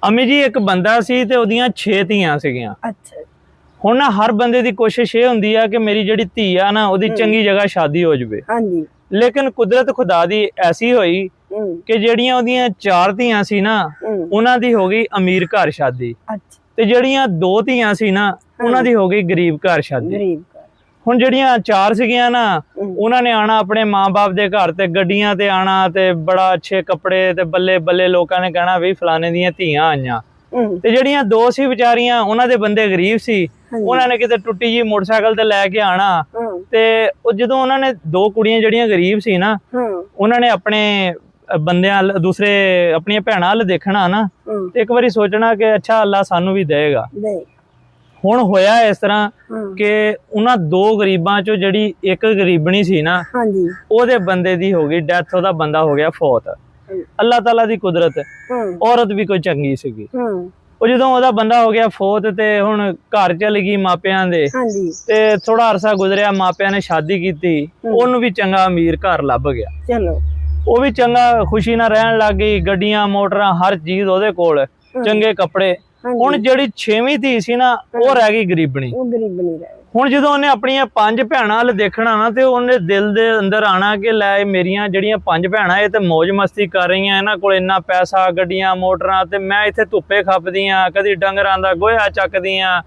ਅਮੀ ਜੀ ਇੱਕ ਬੰਦਾ ਸੀ ਤੇ ਉਹਦੀਆਂ 6 ਧੀਆਂ ਸੀਗੀਆਂ। ਅੱਛਾ। ਹੁਣ ਨਾ ਹਰ ਬੰਦੇ ਦੀ ਕੋਸ਼ਿਸ਼ ਇਹ ਹੁੰਦੀ ਆ ਕਿ ਮੇਰੀ ਜਿਹੜੀ ਧੀ ਆ ਨਾ ਉਹਦੀ ਚੰਗੀ ਜਗ੍ਹਾ ਸ਼ਾਦੀ ਹੋ ਜਾਵੇ। ਹਾਂਜੀ। ਲੇਕਿਨ ਕੁਦਰਤ ਖੁਦਾ ਦੀ ਐਸੀ ਹੋਈ ਕਿ ਜਿਹੜੀਆਂ ਉਹਦੀਆਂ 4 ਧੀਆਂ ਸੀ ਨਾ ਉਹਨਾਂ ਦੀ ਹੋ ਗਈ ਅਮੀਰ ਘਰ ਸ਼ਾਦੀ, ਤੇ ਜਿਹੜੀਆਂ 2 ਧੀਆਂ ਸੀ ਨਾ ਉਹਨਾਂ ਦੀ ਹੋ ਗਈ ਗਰੀਬ ਘਰ ਸ਼ਾਦੀ। ਹੁਣ ਜਿਹੜੀਆਂ 4 ਸੀਗੀਆਂ ਨਾ ਉਹਨਾਂ ਨੇ ਆਣਾ ਆਪਣੇ ਮਾਂ-ਬਾਪ ਦੇ ਘਰ ਤੇ ਗੱਡੀਆਂ ਤੇ ਆਣਾ ਤੇ ਬੜਾ ਅੱਛੇ ਕੱਪੜੇ ਤੇ ਬੱਲੇ ਬੱਲੇ ਲੋਕਾਂ ਨੇ ਕਹਿਣਾ ਵੀ ਫਲਾਣੇ ਦੀਆਂ ਧੀਆਂ ਆਈਆਂ। ਤੇ ਜਿਹੜੀਆਂ 2 ਸੀ ਵਿਚਾਰੀਆਂ ਉਹਨਾਂ ਦੇ ਬੰਦੇ ਗਰੀਬ ਸੀ, ਉਹਨਾਂ ਨੇ ਕਿਤੇ ਟੁੱਟੀ ਜੀ ਮੋਟਰਸਾਈਕਲ ਤੇ ਲੈ ਕੇ ਆਣਾ। ਤੇ ਉਹ ਜਦੋਂ ਉਹਨਾਂ ਨੇ 2 ਕੁੜੀਆਂ ਜਿਹੜੀਆਂ ਗਰੀਬ ਸੀ ਨਾ ਉਹਨਾਂ ਨੇ ਆਪਣੇ ਬੰਦਿਆਂ ਦੂਸਰੇ ਆਪਣੀਆਂ ਭੈਣਾਂ ਵੱਲ ਦੇਖਣਾ ਨਾ ਤੇ ਇੱਕ ਵਾਰੀ ਸੋਚਣਾ ਕਿ ਅੱਛਾ ਅੱਲਾ ਸਾਨੂੰ ਵੀ ਦੇਗਾ। ਹੁਣ ਹੋਇਆ ਇਸ ਤਰ੍ਹਾਂ ਕਿ ਉਹਨਾਂ 2 ਗਰੀਬਾਂ ਚੋਂ ਜਿਹੜੀ ਇੱਕ ਗਰੀਬਣੀ ਸੀ ਨਾ ਉਹਦੇ ਬੰਦੇ ਦੀ ਹੋ ਗਈ ਡੈਥ, ਉਹਦਾ ਬੰਦਾ ਹੋ ਗਿਆ ਫੌਤ। ਅੱਲਾਹ ਤਾਲਾ ਦੀ ਕੁਦਰਤ, ਔਰਤ ਵੀ ਕੋਈ ਚੰਗੀ ਸੀਗੀ। ਉਹ ਜਦੋਂ ਉਹਦਾ ਬੰਦਾ ਹੋ ਗਿਆ ਫੌਤ ਤੇ ਹੁਣ ਘਰ ਚਲ ਗਈ ਮਾਪਿਆਂ ਦੇ, ਤੇ ਥੋੜਾ ਅਰਸਾ ਗੁਜ਼ਰਿਆ ਮਾਪਿਆਂ ਨੇ ਸ਼ਾਦੀ ਕੀਤੀ, ਉਹਨੂੰ ਵੀ ਚੰਗਾ ਅਮੀਰ ਘਰ ਲੱਭ ਗਿਆ। ਚਲੋ ਉਹ ਵੀ ਚੰਗਾ ਖੁਸ਼ੀ ਨਾਲ ਰਹਿਣ ਲੱਗ ਗਈ, ਗੱਡੀਆਂ ਮੋਟਰਾਂ ਹਰ ਚੀਜ਼ ਉਹਦੇ ਕੋਲ, ਚੰਗੇ ਕੱਪੜੇ। ਹੁਣ ਜਿਹੜੀ 6ਵੀਂ ਧੀ ਸੀ ਨਾ ਉਹ ਰਹਿ ਗਈ ਗਰੀਬਣੀ। ਹੁਣ ਜਦੋਂ ਉਹਨੇ ਆਪਣੀਆਂ 5 ਭੈਣਾਂ ਵੱਲ ਦੇਖਣਾ ਨਾ ਤੇ ਉਹਨੇ ਦਿਲ ਦੇ ਅੰਦਰ ਆਣਾ ਕਿ ਲੈ ਮੇਰੀਆਂ ਜਿਹੜੀਆਂ 5 ਭੈਣਾਂ ਇਹ ਤੇ ਮौज ਮਸਤੀ ਕਰ ਰਹੀਆਂ, ਇਹਨਾਂ ਕੋਲ ਇੰਨਾ ਪੈਸਾ, ਗੱਡੀਆਂ ਮੋਟਰਾਂ, ਤੇ ਮੈਂ ਇੱਥੇ ਧੁੱਪੇ ਖੱਪਦੀਆਂ, ਕਦੀ ਡੰਗਰਾਂ ਦਾ ਗੋਹਾ ਚੱਕਦੀਆਂ,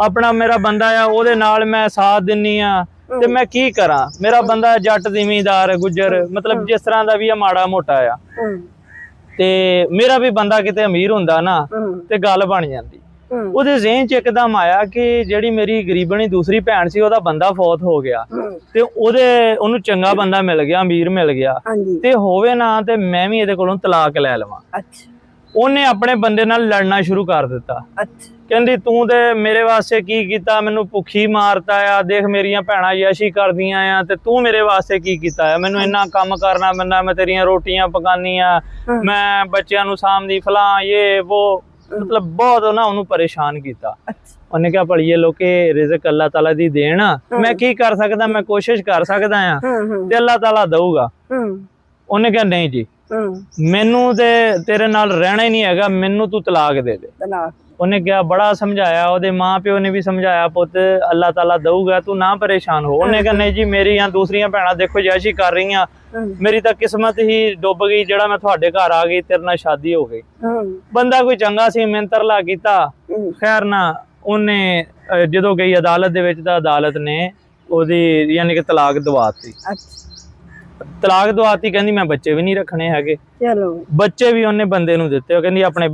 ਆਪਣਾ ਮੇਰਾ ਬੰਦਾ ਆ ਉਹਦੇ ਨਾਲ ਮੈਂ ਸਾਥ ਦਿੰਨੀ ਆ, ਤੇ ਮੈਂ ਕੀ ਕਰਾਂ? ਮੇਰਾ ਬੰਦਾ ਜੱਟ ਜ਼ਿਮੀਂਦਾਰ ਗੁੱਜਰ, ਮਤਲਬ ਜਿਸ ਤਰ੍ਹਾਂ ਦਾ ਵੀ ਆ ਮਾੜਾ ਮੋਟਾ ਆ, ਤੇ ਮੇਰਾ ਵੀ ਬੰਦਾ ਕਿਤੇ ਅਮੀਰ ਹੁੰਦਾ ਨਾ ਤੇ ਗੱਲ ਬਣ ਜਾਂਦੀ। ਉਹਦੇ ਜ਼ਿਹਨ ਚ ਇੱਕਦਮ ਆਇਆ ਕਿ ਜਿਹੜੀ ਮੇਰੀ ਗਰੀਬਣੀ ਦੂਸਰੀ ਭੈਣ ਸੀ ਉਹਦਾ ਬੰਦਾ ਫੌਤ ਹੋ ਗਿਆ ਤੇ ਉਹਨੂੰ ਚੰਗਾ ਬੰਦਾ ਮਿਲ ਗਿਆ, ਅਮੀਰ ਮਿਲ ਗਿਆ, ਤੇ ਹੋਵੇ ਨਾ ਤੇ ਮੈਂ ਵੀ ਇਹਦੇ ਕੋਲੋਂ ਤਲਾਕ ਲੈ ਲਵਾਂ। ਉਹਨੇ ਆਪਣੇ ਬੰਦੇ ਨਾਲ ਲੜਨਾ ਸ਼ੁਰੂ ਕਰ ਦਿੱਤਾ। ਕਹਿੰਦੀ ਤੂੰ ਤੇ ਮੇਰੇ ਵਾਸਤੇ ਕੀ ਕੀਤਾ, ਮੈਨੂੰ ਭੁੱਖੀ ਮਾਰਤਾ ਆ, ਦੇਖ ਮੇਰੀਆਂ ਭੈਣਾਂ ਯਸ਼ੀ ਕਰਦੀਆਂ ਆ ਤੇ ਤੂੰ ਮੇਰੇ ਵਾਸਤੇ ਕੀ ਕੀਤਾ ਆ, ਮੈਨੂੰ ਇੰਨਾ ਕੰਮ ਕਰਨਾ ਪੈਂਦਾ, ਮੈਂ ਤੇਰੀਆਂ ਰੋਟੀਆਂ ਪਕਾਨੀਆਂ, ਮੈਂ ਬੱਚਿਆਂ ਨੂੰ ਸਾਂਭਦੀ, ਫਲਾਂ ਇਹ ਉਹ, ਮਤਲਬ ਬਹੁਤ ਨਾ ਉਹਨੂੰ ਪਰੇਸ਼ਾਨ ਕੀਤਾ। ਉਹਨੇ ਕਿਹਾ ਭਲੀਏ ਲੋਕੇ ਰਿਜ਼ਕ ਅੱਲਾਹ ਤਾਲਾ ਦੀ ਦੇਣ ਆ, ਮੈਂ ਕੀ ਕਰ ਸਕਦਾ, ਮੈਂ ਕੋਸ਼ਿਸ਼ ਕਰ ਸਕਦਾ ਆ ਤੇ ਅੱਲਾਹ ਤਾਲਾ ਦਊਗਾ। ਉਹਨੇ ਕਿਹਾ ਨਹੀਂ ਜੀ ਮੈਨੂੰ ਤੇ ਤੇਰੇ ਨਾਲ ਰਹਿਣਾ ਹੀ ਨਹੀਂ ਹੈਗਾ, ਮੈਨੂੰ ਤੂੰ ਤਲਾਕ ਦੇ ਦੇ। ਉਹਨੇ ਕਿਹਾ ਬੜਾ ਸਮਝਾਇਆ, ਉਹਦੇ ਮਾਂ ਪਿਓ ਨੇ ਵੀ ਸਮਝਾਇਆ, ਪੁੱਤ ਅੱਲਾਹ ਤਾਲਾ ਦਊਗਾ, ਤੂੰ ਨਾ ਪਰੇਸ਼ਾਨ ਹੋ। ਉਹਨੇ ਕਿਹਾ ਨਹੀਂ ਜੀ ਮੇਰੀਆਂ ਦੂਸਰੀਆਂ ਭੈਣਾਂ ਦੇਖੋ ਜੈਸ਼ੀ ਕਰ ਰਹੀਆਂ, ਮੇਰੀ ਤਾਂ ਕਿਸਮਤ ਹੀ ਡੁੱਬ ਗਈ ਜਿਹੜਾ ਮੈਂ ਤੁਹਾਡੇ ਘਰ ਆ ਗਈ, ਤੇਰੇ ਨਾਲ ਸ਼ਾਦੀ ਹੋ ਗਈ। ਬੰਦਾ ਕੋਈ ਚੰਗਾ ਸੀ, ਮਿਹਨਤਰਲਾ ਕੀਤਾ, ਖੈਰ ਨਾ ਉਹਨੇ ਜਦੋਂ ਗਈ ਅਦਾਲਤ ਦੇ ਵਿੱਚ ਤਾਂ ਅਦਾਲਤ ਨੇ ਉਹਦੀ ਯਾਨੀ ਕਿ ਤਲਾਕ ਦਵਾਤੀ। ਤਲਾਕ ਦਵਾਤੀ, ਕਹਿੰਦੀ ਮੈਂ ਬੱਚੇ ਵੀ ਨਹੀਂ ਰੱਖਣੇ ਹੈਗੇ। ਬੱਚੇ ਵੀ ਉਹਨੇ ਬੰਦੇ ਨੂੰ ਦਿੱਤੇ, ਉਹ ਕਹਿੰਦੀ ਆਪਣੇ